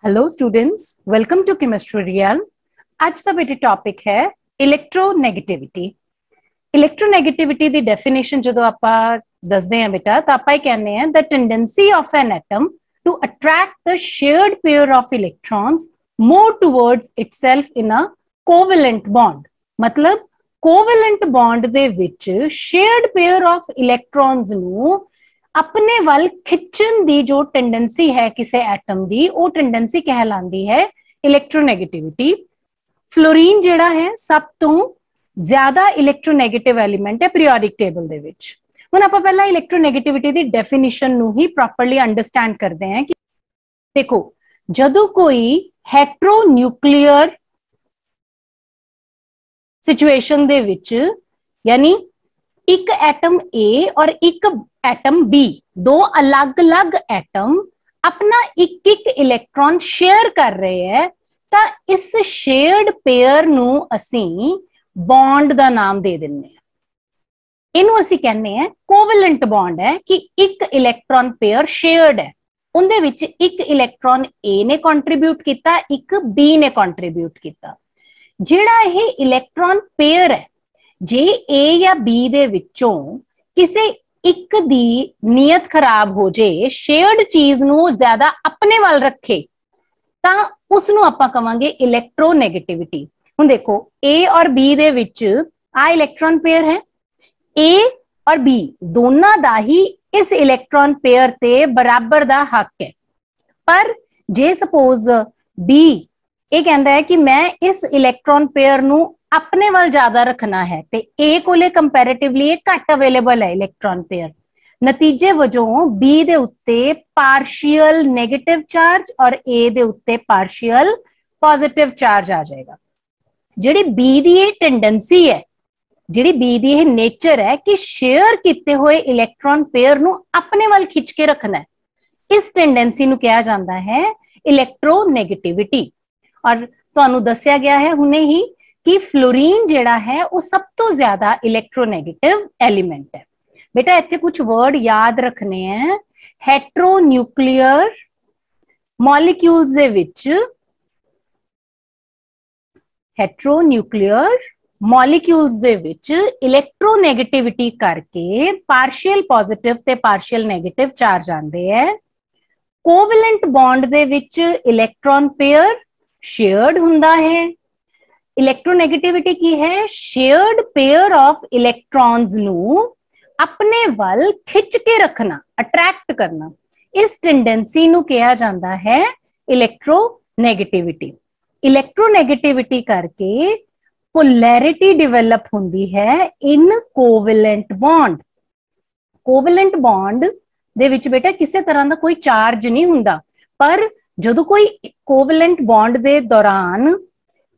Hello students, welcome to chemistry real. आज का बेटे टॉपिक है इलेक्ट्रोनेगेटिविटी। इलेक्ट्रोनेगेटिविटी दी डेफिनेशन जो आपां दसदे हैं बेटा, तो आपां कहने हैं the tendency of an atom to attract the shared pair of electrons more towards itself in a covalent bond. मतलब कोवेलेंट बॉन्ड दे विच शेयर्ड पेयर ऑफ इलेक्ट्रॉन्स नू अपने वल खिंचन दी जो टेंडेंसी है किसी एटम दी, वो टेंडेंसी कहलाती है इलेक्ट्रोनेगेटिविटी। फ्लोरीन जिहड़ा है सब तो ज्यादा इलेक्ट्रोनेगेटिव एलीमेंट है पीरियोडिक टेबल दे विच। हुण आपां पहला इलेक्ट्रोनेगेटिविटी दी डेफिनेशन नू ही प्रॉपरली अंडरस्टैंड करते हैं कि देखो, जदों कोई हेट्रोन्यूक्लियर सिचुएशन दे विच, यानी एक एटम ए और एक एटम बी, दो अलग अलग एटम अपना एक एक इलेक्ट्रॉन शेयर कर रहे हैं, तो इस शेयर्ड पेयर नू असीं बॉन्ड दा नाम दे दिंदे हैं। इनू असीं कहने हैं कोवेलेंट बॉन्ड है कि एक इलेक्ट्रॉन पेयर शेयर्ड है, उनदे विच एक इलेक्ट्रॉन ए ने कंट्रीब्यूट किया, एक बी ने कंट्रीब्यूट किया। जिहड़ा ये इलेक्ट्रॉन पेयर है, जे ए या बी दे विचों किसी एक दी नीयत खराब हो जाए, शेयर्ड चीज नू ज्यादा अपने वाल रखे, तां उसनू आपां कहांगे इलेक्ट्रोनेगेटिविटी। हुण देखो, ए और बी दे विच आ इलेक्ट्रॉन पेयर है, ए और बी दोनों दा ही इस इलेक्ट्रॉन पेयर ते बराबर दा हक है। पर जे सपोज बी ये कहता है कि मैं इस इलेक्ट्रॉन पेयर नू अपने वाल ज्यादा रखना है, ते ए कोले कंपैरेटिवली घट अवेलेबल है इलेक्ट्रॉन पेयर, नतीजे वजों बी दे उत्ते पार्शियल नेगेटिव चार्ज और ए दे उत्ते पार्शियल पॉजिटिव चार्ज आ जाएगा। जिहड़ी बी दी ये टेंडेंसी है, जिहड़ी बी दी ये नेचर है कि शेयर किते हुए इलेक्ट्रॉन पेयर नू अपने वाल खिंच के रखना है, इस टेंडेंसी नू कहा जाता है इलेक्ट्रोनेगेटिविटी। और तुहानू दस्या गया है हुणे ही कि फ्लोरीन जिहड़ा है वो सब तो ज्यादा इलेक्ट्रोनेगेटिव एलिमेंट है। बेटा इत्थे कुछ वर्ड याद रखने हैं। हेट्रोन्यूक्लियर मॉलिक्यूल्स दे विच, हेट्रोन्यूक्लियर मॉलिक्यूल्स दे विच इलेक्ट्रोनेगेटिविटी करके पार्शियल पॉजिटिव ते पार्शियल नेगेटिव चार्ज आंदे है। कोवेलेंट बॉन्ड दे विच इलेक्ट्रॉन पेयर शेयर्ड हुंदा है। इलेक्ट्रोनेगेटिविटी की है शेयर्ड पेयर ऑफ इलेक्ट्रॉन्स नू अपने वल खिंच के रखना, अट्रैक्ट करना, इस टेंडेंसी नू कहा जाता है इलेक्ट्रोनेगेटिविटी। इलेक्ट्रोनेगेटिविटी करके पोलैरिटी डेवलप होती है इन कोवेलेंट बॉन्ड। कोवेलेंट बॉन्ड दे विच बेटा किसी तरह का कोई चार्ज नहीं हुंदा, पर जदों कोई कोवेलेंट बॉन्ड दे दौरान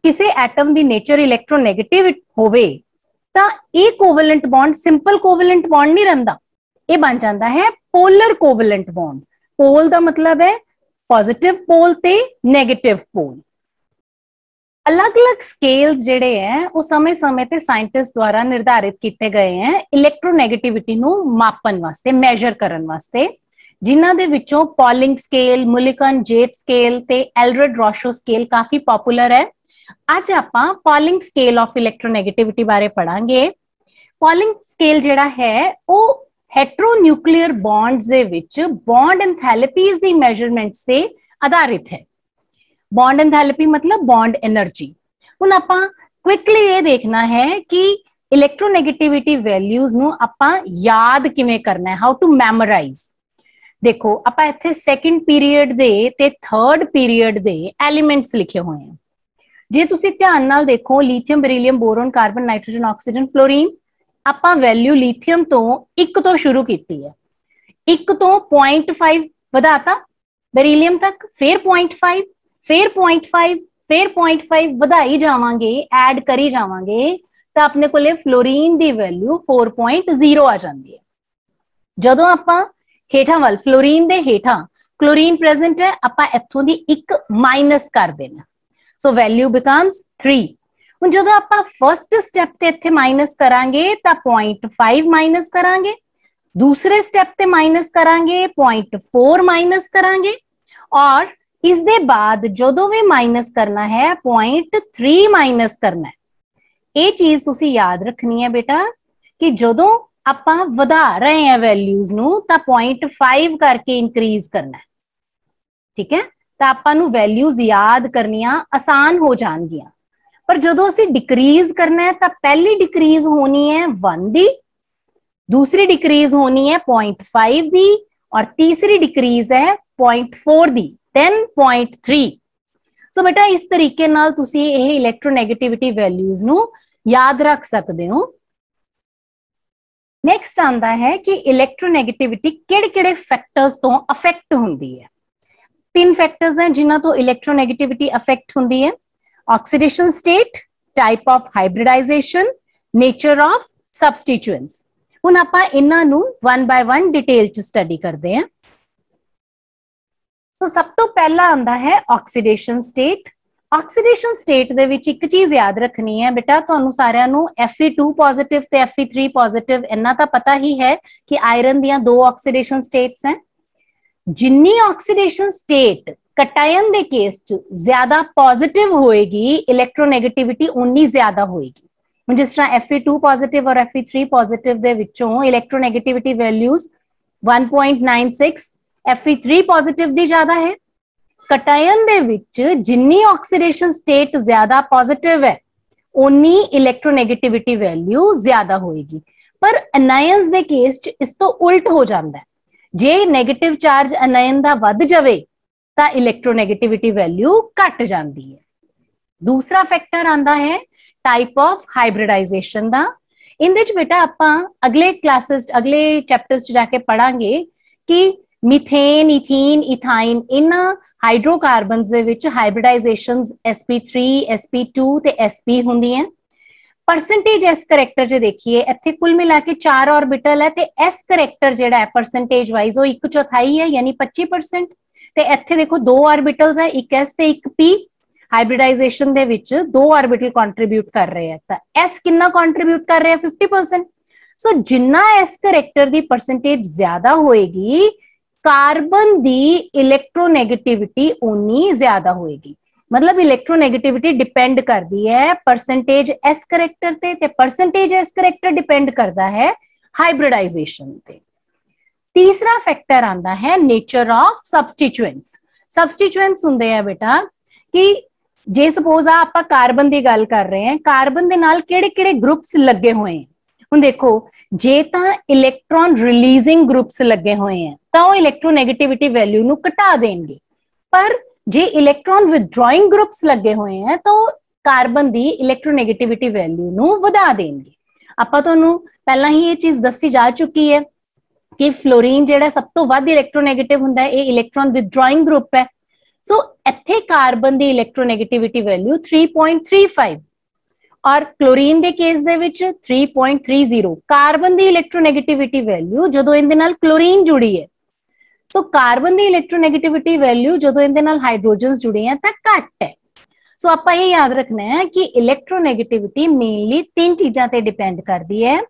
किसी एटम दी नेचर इलेक्ट्रोनेगेटिव होवे, तां ये covalent bond simple covalent bond नहीं रहिंदा, ये बन जाता है पोलर कोवेलेंट बॉन्ड। पोल दा मतलब है पॉजिटिव पोल ते नेगेटिव पोल। अलग अलग स्केल्स जिहड़े हैं वो समय समय ते साइंटिस्ट द्वारा निर्धारित किए गए हैं इलेक्ट्रोनेगेटिविटी नू मापन वास्ते, मेजर करन वास्ते, जिन्हां दे विचों polling scale, Mulliken jet scale ते एलरेड रॉशो स्केल काफी पॉपुलर है। आज आपां पॉलिंग स्केल ऑफ इलेक्ट्रोनेगेटिविटी बारे पढ़ांगे। पॉलिंग स्केल जिहड़ा है वो हेट्रोन्यूक्लियर बॉन्ड्स दे विच बॉन्ड एंथैल्पीज दी मेजरमेंट से आधारित है। बॉन्ड एंथैल्पी मतलब बॉन्ड एनर्जी। हुण आपां क्विकली ये देखना है कि इलेक्ट्रोनेगेटिविटी वैल्यूज नू आपां याद किवें करना है, हाउ टू मैमोराइज। देखो, आपां इत्थे सैकेंड पीरियड दे ते थर्ड पीरियड दे एलिमेंट्स लिखे हुए हैं। जे तुसीं ध्यान नाल देखो, lithium, beryllium, boron, carbon, nitrogen, oxygen, fluorine, आपां वैल्यू लीथियम तो 1 तो शुरू कीती है, 1 तो 0.5 वधाता बेरिलियम तक, फिर 0.5, फिर 0.5, फिर 0.5 वधाई जावांगे, ऐड करी जावांगे, तो अपने कोले फ्लोरीन दी वैल्यू 4.0 आ जाती है। जदों आपां हेठां वाल फ्लोरीन दे हेठां क्लोरीन प्रेजेंट है, आपां इत्थों दी 1 माइनस कर देना, सो वैल्यू बिकम्स 3। हुण जदों आपां फर्स्ट स्टेप ते इत्थे माइनस करांगे तां 0.5 माइनस करांगे, दूसरे स्टेप ते माइनस करांगे 0.4 माइनस करांगे, और इस दे बाद जदों भी माइनस करना है 0.3 माइनस करना है। ये चीज तुसी याद रखनी है बेटा कि जदों आपां वधा रहे हैं वैल्यूज नू तां 0.5 करके इंक्रीज करना है। ठीक है, तो आपां नू वैल्यूज याद करनियां आसान हो जाणगियां। पर जदों असी डिक्रीज करना है तो पहली डिक्रीज होनी है 1 दी, दूसरी डिक्रीज होनी है 0.5 दी और तीसरी डिक्रीज है 0.4 दी, 10.3। सो बेटा इस तरीके नाल तुसी यह इलेक्ट्रोनेगेटिविटी वैल्यूज नू याद रख सकते हो। नेक्स्ट आंदा है कि इलेक्ट्रोनेगेटिविटी किहड़े-किहड़े फैक्टर्स तो अफेक्ट हुंदी है। 3 फैक्टर्स हैं जिन्हां तो इलेक्ट्रोनेगेटिविटी अफेक्ट हुंदी है। Oxidation state, type of hybridization, nature of substituents. हुण आपां इन्हां नू 1 बाय 1 डिटेल च स्टडी करते हैं। तो सब तो पहला आंदा है ऑक्सीडेशन स्टेट। ऑक्सीडेशन स्टेट दे विच एक चीज याद रखनी है बेटा, तुहानू सारिਆਂ ਨੂੰ Fe2 पॉजिटिव ते Fe3 पॉजिटिव इन्ना तो पता ही है कि आयरन दियां 2 ऑक्सीडेशन स्टेट्स हैं। जिन्नी ऑक्सीडेशन स्टेट कटायन दे केस च ज्यादा पॉजिटिव होएगी, इलेक्ट्रोनेगेटिविटी उन्नी ज्यादा होएगी। हुण जिस तरह Fe2 पॉजिटिव और Fe3 पॉजिटिव दे विचों इलेक्ट्रोनेगेटिविटी वैल्यूज 1.96 Fe3 पॉजिटिव दी ज्यादा है। कटायन दे विच जिन्नी ऑक्सीडेशन स्टेट ज्यादा पॉजिटिव है उन्नी इलेक्ट्रोनेगेटिविटी वैल्यू ज्यादा होएगी। पर एनायंस दे केस च इस तो उल्ट हो जाता है। जे नेगेटिव चार्ज एनायन दा वध जावे तां इलेक्ट्रोनेगेटिविटी वैल्यू घट जाती है। दूसरा फैक्टर आंदा है टाइप ऑफ हाइब्रिडाइजेशन दा। इहदे च बेटा आपां अगले क्लासेस अगले चैप्टर्स च जाके पढ़ांगे कि मीथेन, इथीन, इथाइन इन हाइड्रोकार्बन दे विच हाइब्रिडाइजेशंस sp3, sp2 ते sp हुंदियां। परसेंटेज एस करैक्टर जे देखिए इत्थे कुल मिला के 4 ऑर्बिटल है ते एस करैक्टर जेड़ा है परसेंटेज वाइज वो 1/4 है यानी 25%। ते इत्थे देखो 2 ऑर्बिटल्स है, एक एस ते एक पी। हाइब्रिडाइजेशन दे विच 2 ऑर्बिटल कंट्रीब्यूट कर रहे हैं तो एस कितना कंट्रीब्यूट कर रहे हैं 50%। सो जिन्ना एस करैक्टर दी परसेंटेज ज्यादा होएगी कार्बन दी इलेक्ट्रोनेगेटिविटी उन्नी ज्यादा होएगी। मतलब इलेक्ट्रोनेगेटिविटी डिपेंड करती है परसेंटेज एस करैक्टर ते परसेंटेज एस करैक्टर डिपेंड करता है हाइब्रिडाइजेशन ते। तीसरा फैक्टर आंदा है नेचर ऑफ सबस्टिट्यूएंट्स। सबस्टिट्यूएंट्स हुंदे हैं बेटा कि जे सपोज आप कार्बन की गल कर रहे हैं, कार्बन दे नाल किहड़े-किहड़े ग्रुप्स लगे हुए हैं। हुण देखो जे तां इलेक्ट्रॉन रिलीजिंग ग्रुप्स लगे हुए हैं तां वो इलेक्ट्रोनेगेटिविटी वैल्यू नू घटा देंगे। पर जे इलेक्ट्रॉन विथड्रॉइंग ग्रुप्स लगे हुए हैं तो कार्बन दी इलेक्ट्रोनेगेटिविटी वैल्यू नू वधा देंगे। आपां तुहानू पहला ही ये चीज दसी जा चुकी है कि फ्लोरीन जेड़ा सब तो वध इलेक्ट्रोनेगेटिव हुंदा है, ये इलेक्ट्रॉन विथड्रॉइंग ग्रुप है। सो इत्थे कार्बन दी इलेक्ट्रोनेगेटिविटी वैल्यू 3.35 और क्लोरीन दे केस दे विच 3.30। कार्बन दी इलेक्ट्रोनेगेटिविटी वैल्यू जदों इहदे नाल क्लोरीन जुड़ी है, सो कार्बन दी इलेक्ट्रोनेगेटिविटी वैल्यू जदों इहदे नाल हाइड्रोजन्स जुड़े हैं तां घट है। सो आपां ये याद रखना है कि इलेक्ट्रोनेगेटिविटी मेनली 3 चीजां ते डिपेंड करदी है,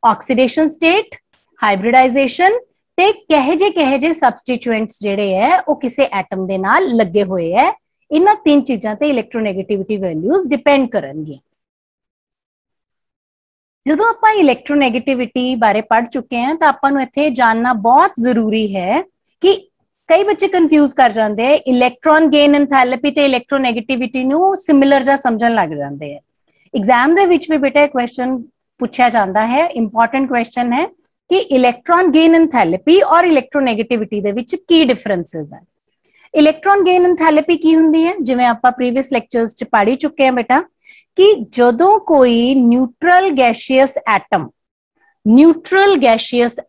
ऑक्सीडेशन स्टेट, हाइब्रिडाइजेशन ते कहे जे सबस्टिट्यूएंट्स जेड़े है वो किसी एटम दे नाल लगे हुए है। इन्हां 3 चीजां ते इलेक्ट्रोनेगेटिविटी वैल्यूज डिपेंड करनगी। जदों आपां इलेक्ट्रोनेगेटिविटी बारे पढ़ चुके हैं तो आपां नूं इत्थे जानना बहुत जरूरी है कि कई बच्चे कंफ्यूज कर जाते हैं, इलेक्ट्रॉन गेन एंथैल्पी ते इलेक्ट्रोनेगेटिविटी नूं सिमिलर जा समझण लग जाते हैं। एग्जाम दे विच भी बेटा क्वेश्चन पूछा जाता है, इंपॉर्टेंट क्वेश्चन है कि इलेक्ट्रॉन गेन एंथैल्पी और इलेक्ट्रोनेगेटिविटी दे विच की डिफरेंसेस है। इलेक्ट्रॉन गेन एंथैल्पी की हुंदी है, जिवें आपां प्रीवियस लेक्चर्स च पढ़ ही चुके हैं बेटा कि जदों कोई न्यूट्रल गैशियस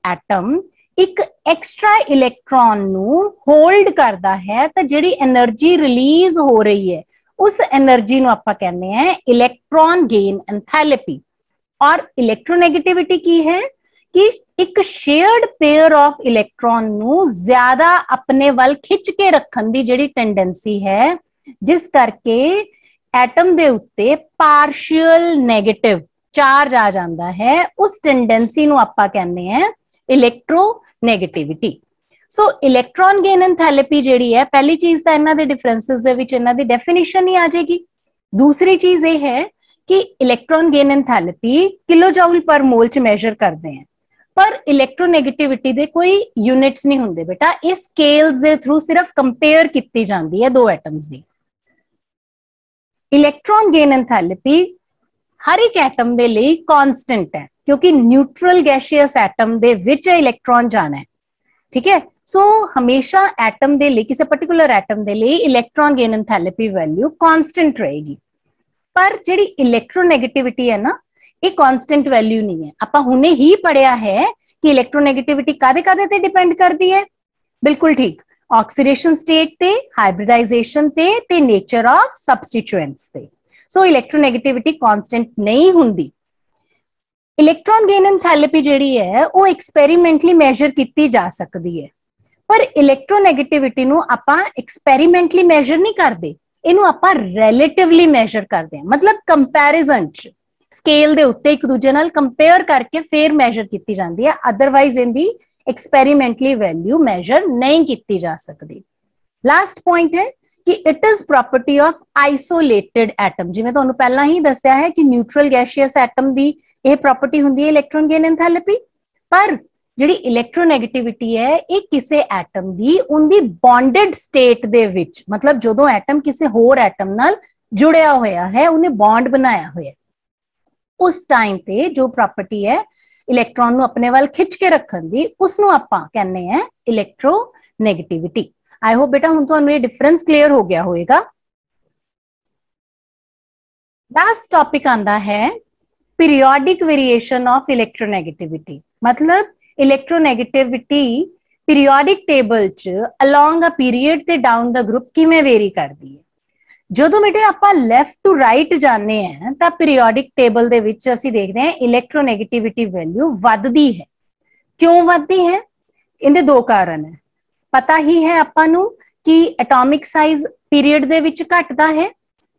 एटम एक एक्स्ट्रा इलेक्ट्रॉन नू होल्ड करता है तो जिहड़ी एनर्जी रिलीज हो रही है उस एनर्जी नू आपां कहने हैं इलेक्ट्रॉन गेन एंथैल्पी। और इलेक्ट्रोनेगेटिविटी की है कि एक शेयर्ड पेयर ऑफ इलेक्ट्रॉन नू ज्यादा अपने वल खिंच के रखन दी जिहड़ी टेंडेंसी है, जिस करके एटम दे उत्ते पार्शियल नेगेटिव चार्ज आ जाता है, उस टेंडेंसी नू आपां कहने हैं इलेक्ट्रोनेगेटिविटी। सो इलैक्ट्रॉन गेन एंथैल्पी जिहड़ी है, पहली चीज तो इन्हां दे डिफरेंसेस दे विच इन्हां दी डेफिनेशन ही आ जाएगी। दूसरी चीज ये है कि electron gain enthalpy kilojoule per mole च मेजर करते हैं, पर इलैक्ट्रोनेगेटिविटी दे कोई यूनिट्स नहीं होंदे बेटा, इस स्केल्स दे थ्रू सिर्फ कंपेयर की जाती है दो एटम्स की। इलैक्ट्रॉन गेन एंथैल्पी हर एक एटम दे लिए कांस्टेंट है, क्योंकि न्यूट्रल गैशियस एटम दे विच इलैक्ट्रॉन जाना है, ठीक है। सो हमेशा एटम दे लिए, किसी पर्टिकुलर एटम दे लिए electron gain enthalpy value constant रहेगी, पर जिहड़ी इलैक्ट्रोनेगेटिविटी है ना, ये कांस्टेंट वैल्यू नहीं है। आपां हुणे ही पढ़िया है कि इलैक्ट्रोनेगेटिविटी कादे कादे ते डिपेंड करती है, बिल्कुल ठीक, ऑक्सीडेशन स्टेट ते, हाइब्रिडाइजेशन ते नेचर ऑफ सबस्टिट्यूएंट्स ते। सो इलैक्ट्रोनेगेटिविटी कांस्टेंट नहीं हुंदी। इलैक्ट्रॉन गेन एंथैल्पी जिहड़ी है वो एक्सपेरिमेंटली मेजर की जा सकती है, पर इलैक्ट्रोनेगेटिविटी नूं आपां एक्सपेरिमेंटली मेजर नहीं करते, इनू आपां रिलेटिवली मेजर करते हैं, मतलब कंपैरिजन च स्केल दे उत्ते एक दूजे नाल कंपेयर करके फिर मेजर की जाती है, अदरवाइज इनदी एक्सपेरिमेंटली वैल्यू मेजर नहीं की जा सकती। लास्ट पॉइंट है कि it is property of isolated atom, जिवें तुहानूं पहला ही दस्सिया है कि न्यूट्रल गैशियस एटम दी यह प्रॉपर्टी हुंदी है इलैक्ट्रॉन गेन एंथैल्पी, पर जिहड़ी इलैक्ट्रोनेगेटिविटी है ये किसी एटम दी उनदी बॉन्डेड स्टेट दे विच, मतलब जदों एटम किसी होर एटम नाल जुड़िया होया है, उन्हें बॉन्ड बनाया होया है, उस टाइम पे जो प्रॉपर्टी है इलैक्ट्रॉन नूं अपने वाल खिंच के रखण दी, उसनूं आपां कहने हैं इलैक्ट्रोनेगेटिविटी। आई होप बेटा हुण तुहानूं ये डिफरेंस क्लियर हो गया होएगा। लास्ट टॉपिक आंदा है पीरियोडिक वेरिएशन ऑफ इलैक्ट्रोनेगेटिविटी, मतलब इलैक्ट्रोनेगेटिविटी पीरियोडिक टेबल च अलोंग अ पीरियड ते डाउन द ग्रुप किवें वेरी करदी है। जदों बेटे आपां लेफ्ट टू राइट जाने हैं तां पीरियोडिक टेबल दे विच असीं देखदे हैं इलैक्ट्रोनेगेटिविटी वैल्यू वधदी है। क्यों वधदी है? इहदे दो कारण है। पता ही है आपां नूं कि एटॉमिक साइज पीरियड दे विच घटदा है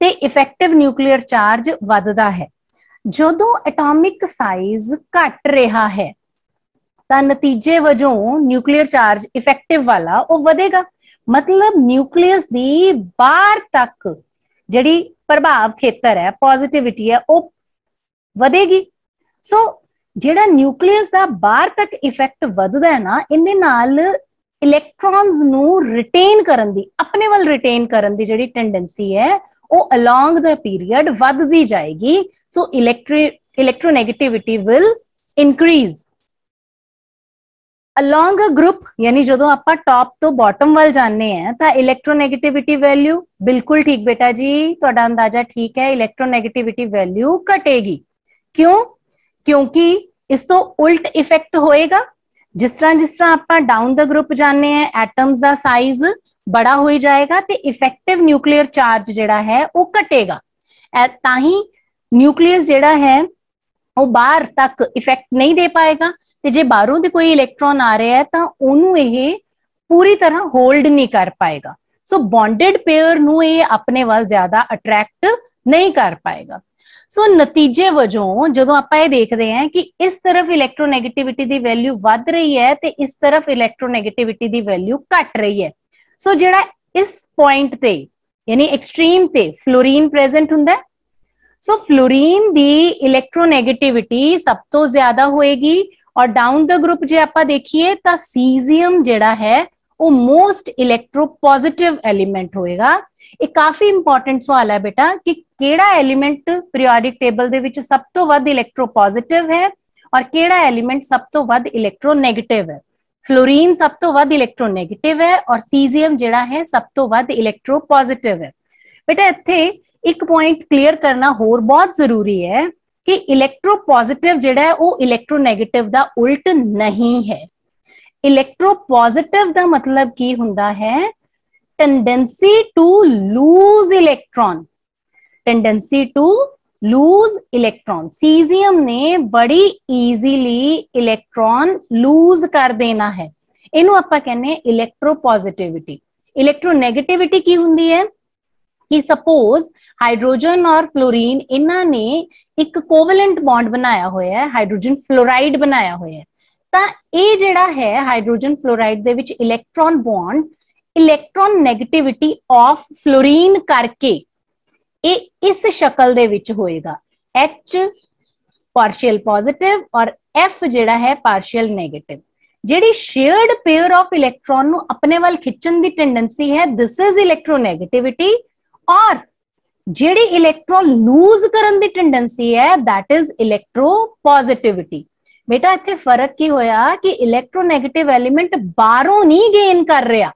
ते इफेक्टिव न्यूक्लियर चार्ज वधदा है। जदों एटॉमिक साइज घट रहा है तां नतीजे वजों न्यूक्लियर चार्ज इफेक्टिव वाला वो वधेगा, मतलब न्यूक्लियस दी बाहर तक जिहड़ी प्रभाव खेतर है, पॉजिटिविटी है, वो वधेगी। सो जिहड़ा न्यूक्लियस दा बाहर तक इफेक्ट वधदा है ना, इहदे नाल इलैक्ट्रॉन्स नूं रिटेन करन दी, अपने वाल रिटेन करन दी जिहड़ी टेंडेंसी है वो अलोंग द पीरियड वधदी जाएगी। So electronegativity will increase along a group, यानी जदों आपां टॉप तो बॉटम वाल जाने हैं तां इलैक्ट्रोनेगेटिविटी वैल्यू, बिल्कुल ठीक बेटा जी, तुहाडा अंदाजा ठीक है, इलैक्ट्रोनेगेटिविटी वैल्यू घटेगी। क्यों? क्योंकि इस तो उल्ट इफेक्ट होएगा, जिस तरह आपां डाउन द ग्रुप जाने हैं एटम्स दा साइज बड़ा हो जाएगा ते इफेक्टिव न्यूक्लियर चार्ज जिहड़ा है वो घटेगा, तां ही न्यूक्लियस जिहड़ा है वो बाहर तक इफेक्ट नहीं दे पाएगा, ते जे बाहरों दे कोई इलैक्ट्रॉन आ रहा है तां ओनू ये पूरी तरह होल्ड नहीं कर पाएगा। सो बॉन्डेड पेयर नू ये अपने वाल ज्यादा अट्रैक्ट नहीं कर पाएगा। सो नतीजे वजों जदों आपां ये देखते हैं कि इस तरफ इलैक्ट्रोनेगेटिविटी दी वैल्यू वध रही है ते इस तरफ इलैक्ट्रोनेगेटिविटी दी वैल्यू घट रही है। सो जिहड़ा इस पॉइंट ते यानी एक्सट्रीम ते फ्लोरीन प्रेजेंट हुंदा है, सो फ्लोरीन दी इलैक्ट्रोनेगेटिविटी सब तो ज्यादा होएगी, और डाउन द ग्रुप जे आपां देखिए तां सीजियम जिहड़ा है वो मोस्ट इलैक्ट्रोपॉजिटिव एलिमेंट होएगा। ये काफी इंपॉर्टेंट सवाल है बेटा कि केड़ा एलिमेंट पीरियोडिक टेबल दे विच सब तो वध इलैक्ट्रोपॉजिटिव है और केड़ा एलिमेंट सब तो वध इलैक्ट्रोनेगेटिव है। फ्लोरीन सब तो वध इलैक्ट्रोनेगेटिव है और सीजियम जिहड़ा है सब तो वध इलैक्ट्रोपॉजिटिव है। बेटा इत्थे एक पॉइंट क्लियर करना होर बहुत जरूरी है कि इलैक्ट्रोपॉजिटिव जिहड़ा है वो इलैक्ट्रोनेगेटिव दा उल्ट नहीं है। इलैक्ट्रोपॉजिटिव दा मतलब की हुंदा है tendency to lose electron, tendency to lose electron. Caesium ने बड़ी इजीली इलेक्ट्रॉन लूज कर देना है, इनू आपां कहने इलैक्ट्रोपॉजिटिविटी। इलैक्ट्रोनेगेटिविटी की हुंदी है कि सपोज हाइड्रोजन और फ्लोरीन इन्हां ने एक कोवेलेंट बॉन्ड बनाया होया है, हाइड्रोजन फ्लोराइड बनाया होया है, ਤਾਂ ਇਹ ਜਿਹੜਾ ਹੈ ਹਾਈਡਰੋਜਨ ਫਲੋਰਾਈਡ ਦੇ ਵਿੱਚ electron bond electron negativity of fluorine ਕਰਕੇ ਇਹ ਇਸ ਸ਼ਕਲ ਦੇ ਵਿੱਚ ਹੋਏਗਾ, H ਪਾਰਸ਼ੀਅਲ ਪੋਜ਼ਿਟਿਵ ਔਰ F ਜਿਹੜਾ ਹੈ ਪਾਰਸ਼ੀਅਲ ਨੈਗੇਟਿਵ। ਜਿਹੜੀ ਸ਼ੇਅਰਡ ਪੇਅਰ ਆਫ ਇਲੈਕਟ੍ਰੋਨ ਨੂੰ ਆਪਣੇ ਵੱਲ ਖਿੱਚਣ ਦੀ ਟੈਂਡੈਂਸੀ ਹੈ, ਦਿਸ ਇਜ਼ ਇਲੈਕਟ੍ਰੋਨੈਗੇਟਿਵਿਟੀ, ਔਰ ਜਿਹੜੀ ਇਲੈਕਟ੍ਰੋਨ ਲੂਜ਼ ਕਰਨ ਦੀ ਟੈਂਡੈਂਸੀ ਹੈ that is ਇਲੈਕਟ੍ਰੋਪੋਜ਼ਿਟਿਵਿਟੀ। ਬੇਟਾ ਇੱਥੇ ਫਰਕ ਕੀ ਹੋਇਆ ਕਿ ਇਲੈਕਟ੍ਰੋਨੈਗੇਟਿਵ ਐਲੀਮੈਂਟ ਬਾਹਰੋਂ ਨਹੀਂ ਗੇਨ ਕਰ ਰਿਹਾ,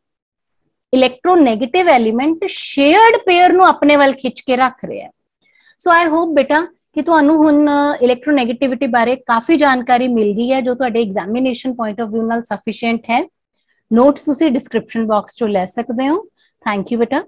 ਇਲੈਕਟ੍ਰੋਨੈਗੇਟਿਵ ਐਲੀਮੈਂਟ ਸ਼ੇਅਰਡ ਪੇਅਰ ਨੂੰ ਆਪਣੇ ਵੱਲ ਖਿੱਚ ਕੇ ਰੱਖ ਰਿਹਾ। ਸੋ ਆਈ ਹੋਪ ਬੇਟਾ ਕਿ ਤੁਹਾਨੂੰ ਹੁਣ ਇਲੈਕਟ੍ਰੋਨੈਗੇਟਿਵਿਟੀ ਬਾਰੇ ਕਾਫੀ ਜਾਣਕਾਰੀ ਮਿਲ ਗਈ ਹੈ, ਜੋ ਤੁਹਾਡੇ ਐਗਜ਼ਾਮੀਨੇਸ਼ਨ ਪੁਆਇੰਟ ਆਫ ਵਿਊ ਨਾਲ ਸਫੀਸ਼ੀਐਂਟ ਹੈ। ਨੋਟਸ ਤੁਸੀਂ ਡਿਸਕ੍ਰਿਪਸ਼ਨ ਬਾਕਸ ਚੋਂ ਲੈ ਸਕਦੇ ਹੋ। ਥੈਂਕ ਯੂ ਬੇਟਾ।